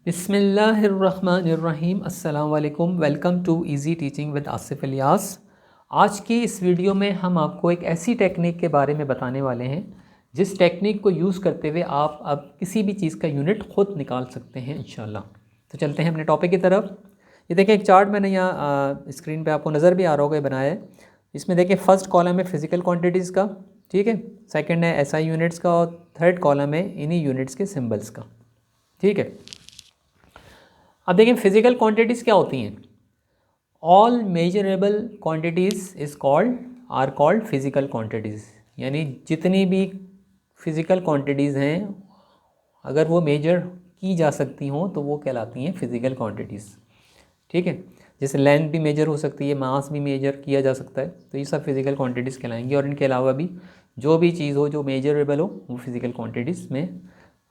बिस्मिल्लाहिर्रहमानिर्रहीम। अस्सलाम वालेकुम। Welcome to easy teaching with Asif Ilyas. आज की इस वीडियो में हम आपको एक ऐसी टेक्निक के बारे में बताने वाले हैं जिस टेक्निक को यूज़ करते हुए आप अब किसी भी चीज़ का यूनिट खुद निकाल सकते हैं इंशाल्लाह। तो चलते हैं अपने टॉपिक की तरफ। ये देखें, एक चार्ट मैंने यहाँ स्क्रीन पे आपको नज़र भी आ रहा होगा, ये बनाया है। इसमें देखिए, फर्स्ट कॉलम है फिज़िकल क्वांटिटीज़ का, ठीक है। सेकंड है एसआई यूनिट्स का और थर्ड कॉलम है इन्हीं यूनिट्स के सिंबल्स का, ठीक है। अब देखिए, फिजिकल क्वांटिटीज़ क्या होती हैं। All measurable quantities is called are called physical quantities, यानी जितनी भी फिज़िकल क्वांटिटीज़ हैं अगर वो मेजर की जा सकती हों तो वो कहलाती हैं फिज़िकल क्वांटिटीज़, ठीक है। जैसे लेंथ भी मेजर हो सकती है, मास भी मेजर किया जा सकता है, तो ये सब फिज़िकल क्वांटिटीज़ कहलाएंगी। और इनके अलावा भी जो भी चीज़ हो जो मेजरेबल हो वो फिज़िकल क्वांटिटीज़ में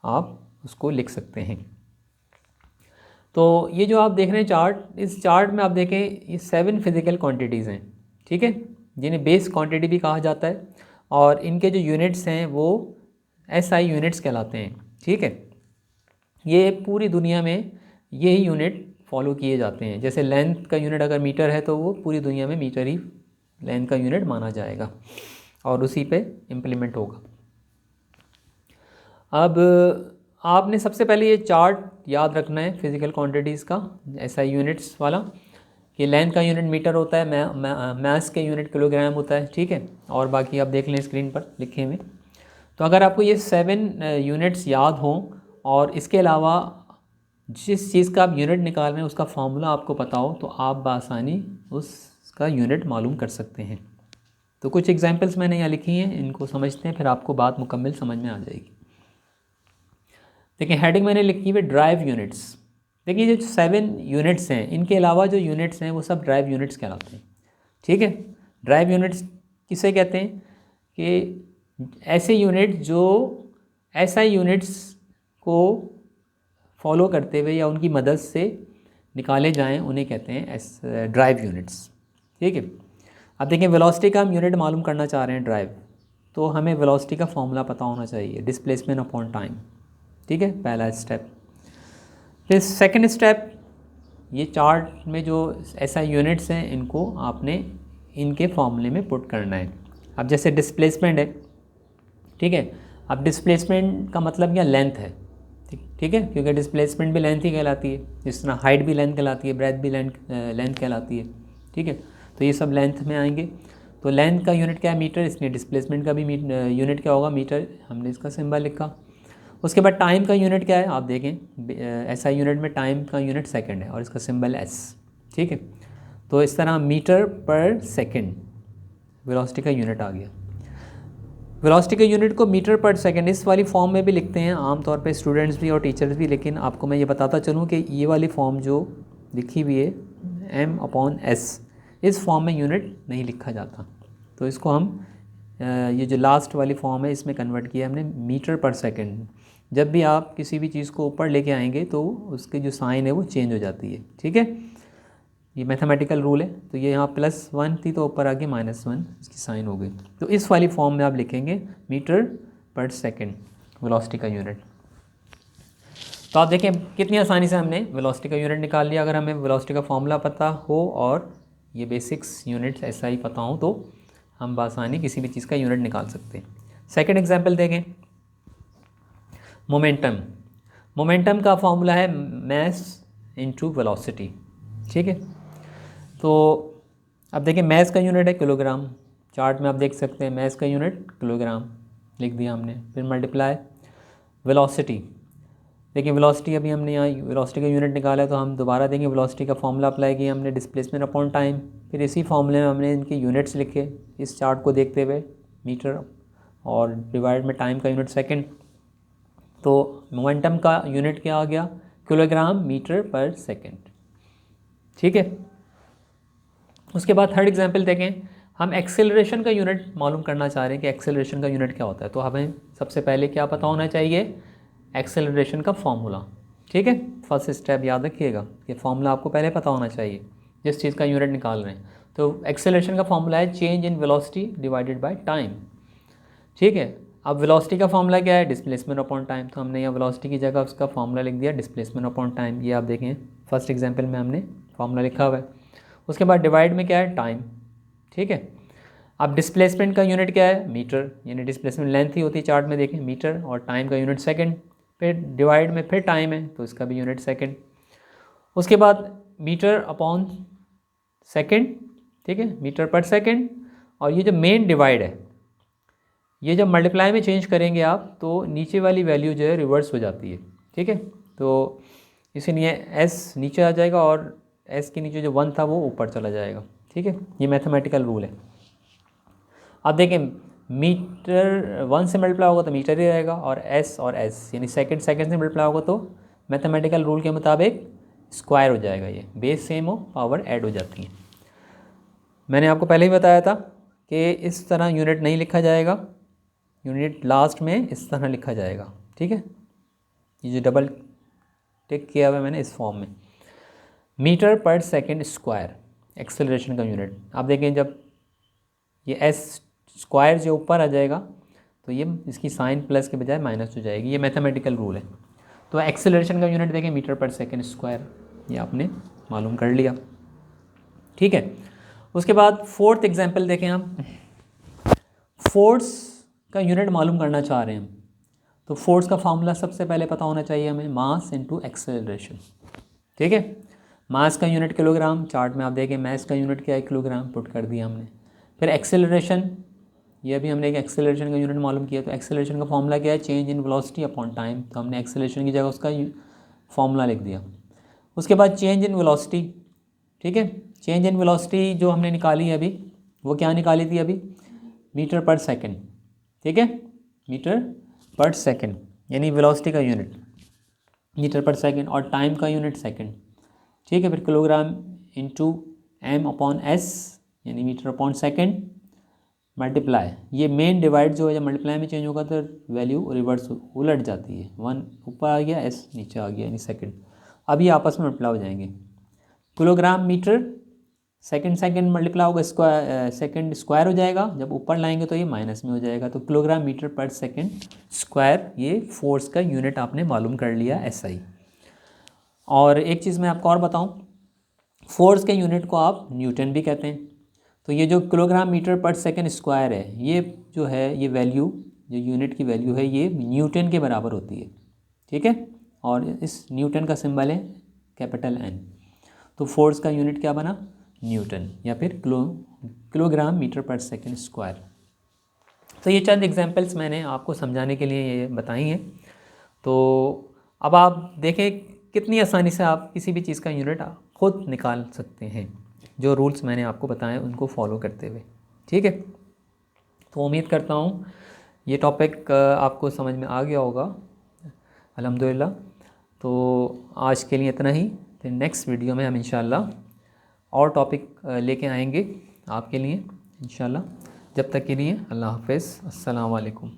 आप उसको लिख सकते हैं। तो ये जो आप देख रहे हैं चार्ट, इस चार्ट में आप देखें ये 7 फिज़िकल क्वांटिटीज़ हैं, ठीक है, जिन्हें बेस क्वांटिटी भी कहा जाता है। और इनके जो यूनिट्स हैं वो एसआई यूनिट्स कहलाते हैं, ठीक है। ये पूरी दुनिया में यही यूनिट फॉलो किए जाते हैं। जैसे लेंथ का यूनिट अगर मीटर है तो वो पूरी दुनिया में मीटर ही लेंथ का यूनिट माना जाएगा और उसी पे इम्प्लीमेंट होगा। अब आपने सबसे पहले ये चार्ट याद रखना है फिज़िकल क्वांटिटीज़ का, एसआई यूनिट्स वाला, कि लेंथ का यूनिट मीटर होता है, मास के यूनिट किलोग्राम होता है, ठीक है। और बाकी आप देख लें स्क्रीन पर लिखे हुए। तो अगर आपको ये 7 यूनिट्स याद हों और इसके अलावा जिस चीज़ का आप यूनिट निकाल रहे हैं उसका फार्मूला आपको पता हो तो आप बआसानी उसका यूनिट मालूम कर सकते हैं। तो कुछ एग्जांपल्स मैंने यहाँ लिखी हैं, इनको समझते हैं, फिर आपको बात मुकम्मल समझ में आ जाएगी। देखिए, हेडिंग मैंने लिखी हुई ड्राइव यूनिट्स। देखिए, जो 7 यूनिट्स हैं इनके अलावा जो यूनिट्स हैं वो सब ड्राइव यूनिट्स कहलाते हैं, ठीक है। ड्राइव यूनिट्स किसे कहते हैं कि ऐसे यूनिट जो एसआई यूनिट्स को फॉलो करते हुए या उनकी मदद से निकाले जाएं उन्हें कहते हैं ड्राइव यूनिट्स, ठीक है। अब देखिए, वेलोसिटी का हम यूनिट मालूम करना चाह रहे हैं ड्राइव, तो हमें वेलोसिटी का फॉर्मूला पता होना चाहिए, डिस्प्लेसमेंट अपॉन टाइम, ठीक है, पहला स्टेप। फिर सेकंड स्टेप, ये चार्ट में जो ऐसा यूनिट्स हैं इनको आपने इनके फॉर्मूले में पुट करना है। अब जैसे डिस्प्लेसमेंट है, ठीक है। अब डिस्प्लेसमेंट का मतलब क्या, लेंथ है, ठीक है, क्योंकि डिस्प्लेसमेंट भी लेंथ ही कहलाती है, जिस तरह हाइट भी लेंथ कहलाती है, ब्रेथ भी लेंथ कहलाती है, ठीक है। तो ये सब लेंथ में आएंगे। तो लेंथ का यूनिट क्या है, मीटर, इसलिए डिस्प्लेसमेंट का भी यूनिट क्या होगा, मीटर, हमने इसका सिंबल लिखा। उसके बाद टाइम का यूनिट क्या है, आप देखें एसआई यूनिट में टाइम का यूनिट सेकंड है और इसका सिंबल एस, ठीक है। तो इस तरह मीटर पर सेकंड वेलोसिटी का यूनिट आ गया। वेलोसिटी के यूनिट को मीटर पर सेकंड इस वाली फॉर्म में भी लिखते हैं आमतौर पे स्टूडेंट्स भी और टीचर्स भी, लेकिन आपको मैं ये बताता चलूँ कि ये वाली फॉर्म जो लिखी हुई है m/s, इस फॉर्म में यूनिट नहीं लिखा जाता। तो इसको हम ये जो लास्ट वाली फॉर्म है इसमें कन्वर्ट किया हमने मीटर पर सेकंड। जब भी आप किसी भी चीज़ को ऊपर लेके आएंगे तो उसकी जो साइन है वो चेंज हो जाती है, ठीक है। ये मैथमेटिकल रूल है। तो ये यहाँ +1 थी तो ऊपर आके -1 इसकी साइन हो गई। तो इस वाली फॉर्म में आप लिखेंगे मीटर पर सेकंड वेलोसिटी का यूनिट। तो आप देखें कितनी आसानी से हमने वेलोसिटी का यूनिट निकाल लिया। अगर हमें वेलोसिटी का फॉर्मूला पता हो और ये बेसिक्स यूनिट्स ऐसा ही पता हो तो हम बआसानी किसी भी चीज़ का यूनिट निकाल सकते हैं। सेकंड एग्जांपल देखें, मोमेंटम। मोमेंटम का फॉर्मूला है मास इनटू वेलोसिटी, ठीक है। तो अब देखिए, मास का यूनिट है किलोग्राम, चार्ट में आप देख सकते हैं मास का यूनिट किलोग्राम लिख दिया हमने, फिर मल्टीप्लाई वेलोसिटी। देखिए, वेलोसिटी अभी हमने यहाँ वेलोसिटी का यूनिट निकाला है तो हम दोबारा देंगे, वेलोसिटी का फॉर्मूला अप्लाई किया हमने, डिस्प्लेसमेंट अपॉन टाइम। फिर इसी फॉर्मूले में हमने इनके यूनिट्स लिखे इस चार्ट को देखते हुए, मीटर और डिवाइड में टाइम का यूनिट सेकंड। तो मोमेंटम का यूनिट क्या आ गया, किलोग्राम मीटर पर सेकंड, ठीक है। उसके बाद थर्ड एग्जांपल देखें, हम एक्सेलरेशन का यूनिट मालूम करना चाह रहे हैं कि एक्सेलरेशन का यूनिट क्या होता है। तो हमें सबसे पहले क्या पता होना चाहिए, एक्सेलरेशन का फॉर्मूला, ठीक है। फर्स्ट स्टेप याद रखिएगा कि फॉर्मूला आपको पहले पता होना चाहिए जिस चीज़ का यूनिट निकाल रहे हैं। तो एक्सेलरेशन का फॉर्मूला है change in velocity divided by time, ठीक है। अब वेलोसिटी का फॉर्मूला क्या है, डिस्प्लेसमेंट अपॉन टाइम, तो हमने यहाँ वेलोसिटी की जगह उसका फॉर्मूला लिख दिया डिस्प्लेसमेंट अपॉन टाइम। ये आप देखें फर्स्ट एग्जांपल में हमने फॉर्मूला लिखा हुआ है। उसके बाद डिवाइड में क्या है, टाइम, ठीक है। अब डिस्प्लेसमेंट का यूनिट क्या है, मीटर, यानी डिस्प्लेसमेंट लेंथ ही होती है चार्ट में देखें मीटर, और टाइम का यूनिट सेकंड, फिर डिवाइड में फिर टाइम है तो इसका भी यूनिट सेकंड। उसके बाद मीटर अपॉन सेकंड, ठीक है, मीटर पर सेकंड। और ये जो मेन डिवाइड है, ये जब मल्टीप्लाई में चेंज करेंगे आप तो नीचे वाली वैल्यू जो है रिवर्स हो जाती है, ठीक है। तो इसीलिए एस नीचे आ जाएगा और एस के नीचे जो 1 था वो ऊपर चला जाएगा, ठीक है। ये मैथमेटिकल रूल है। अब देखें मीटर 1 से मल्टीप्लाई होगा तो मीटर ही रहेगा, और एस यानी सेकंड से मल्टीप्लाई होगा तो मैथमेटिकल रूल के मुताबिक स्क्वायर हो जाएगा। ये बेस सेम हो, पावर ऐड हो जाती है। मैंने आपको पहले ही बताया था कि इस तरह यूनिट नहीं लिखा जाएगा, यूनिट लास्ट में इस तरह लिखा जाएगा, ठीक है। ये जो डबल टिक किया हुआ है मैंने इस फॉर्म में, metre per second square acceleration का यूनिट। आप देखें जब ये एस स्क्वायर जो ऊपर आ जाएगा तो ये इसकी साइन प्लस के बजाय माइनस हो जाएगी, ये मैथमेटिकल रूल है। तो एक्सेलरेशन का यूनिट देखें मीटर पर सेकंड स्क्वायर, ये आपने मालूम कर लिया, ठीक है। उसके बाद फोर्थ एग्जांपल देखें हम, फोर्स का यूनिट मालूम करना चाह रहे हैं हम, तो फोर्स का फार्मूला सबसे पहले पता होना चाहिए हमें, मास इनटू एक्सेलरेशन, ठीक है। मास का यूनिट किलोग्राम, चार्ट में आप देखें मास का यूनिट क्या है, किलोग्राम, पुट कर दिया हमने। फिर एक्सेलरेशन, ये भी हमने एक एक्सेलरेशन का यूनिट मालूम किया, तो एक्सेलरेशन का फार्मूला क्या है, change in velocity upon time, तो हमने एक्सेलरेशन की जगह उसका फार्मूला लिख दिया। उसके बाद चेंज इन वेलोसिटी, ठीक है। चेंज इन वेलोसिटी जो हमने निकाली है अभी, वो क्या निकाली थी अभी, मीटर पर सेकंड, ठीक है, मीटर पर सेकंड, यानी वेलोसिटी का यूनिट मीटर पर सेकंड, और टाइम का यूनिट सेकंड, ठीक है। फिर kilogram into M upon S, यानी मीटर अपॉन सेकंड, मल्टीप्लाई, ये मेन डिवाइड जो है जब मल्टीप्लाई में चेंज होगा तो वैल्यू रिवर्स उलट जाती है, 1 ऊपर आ गया, एस नीचे आ गया, यानी सेकंड। अब ये आपस में मल्टीप्लाई हो जाएंगे, किलोग्राम मीटर सेकंड मल्टीप्लाई होगा, सेकंड स्क्वायर हो जाएगा, जब ऊपर लाएंगे तो ये माइनस में हो जाएगा, तो kilogram metre per second square, ये फोर्स का यूनिट आपने मालूम कर लिया, एसआई। और एक चीज़ मैं आपको और बताऊं, फोर्स के यूनिट को आप न्यूटन भी कहते हैं। तो ये जो kilogram metre per second square है, ये जो है ये वैल्यू, जो यूनिट की वैल्यू है, ये न्यूटन के बराबर होती है, ठीक है। और इस न्यूटन का सिंबल है कैपिटल एन। तो फोर्स का यूनिट क्या बना, न्यूटन, या फिर kilogram metre per second square. तो ये चंद एग्जांपल्स मैंने आपको समझाने के लिए ये बताई हैं। तो अब आप देखें कितनी आसानी से आप किसी भी चीज़ का यूनिट खुद निकाल सकते हैं, जो रूल्स मैंने आपको बताए उनको फॉलो करते हुए, ठीक है। तो उम्मीद करता हूँ ये टॉपिक आपको समझ में आ गया होगा, अल्हम्दुलिल्लाह। तो आज के लिए इतना ही, फिर नेक्स्ट वीडियो में हम इंशाल्लाह और टॉपिक लेके आएंगे आपके लिए इंशाल्लाह। जब तक के लिए अल्लाह हाफ़िज़, अस्सलाम वालेकुम।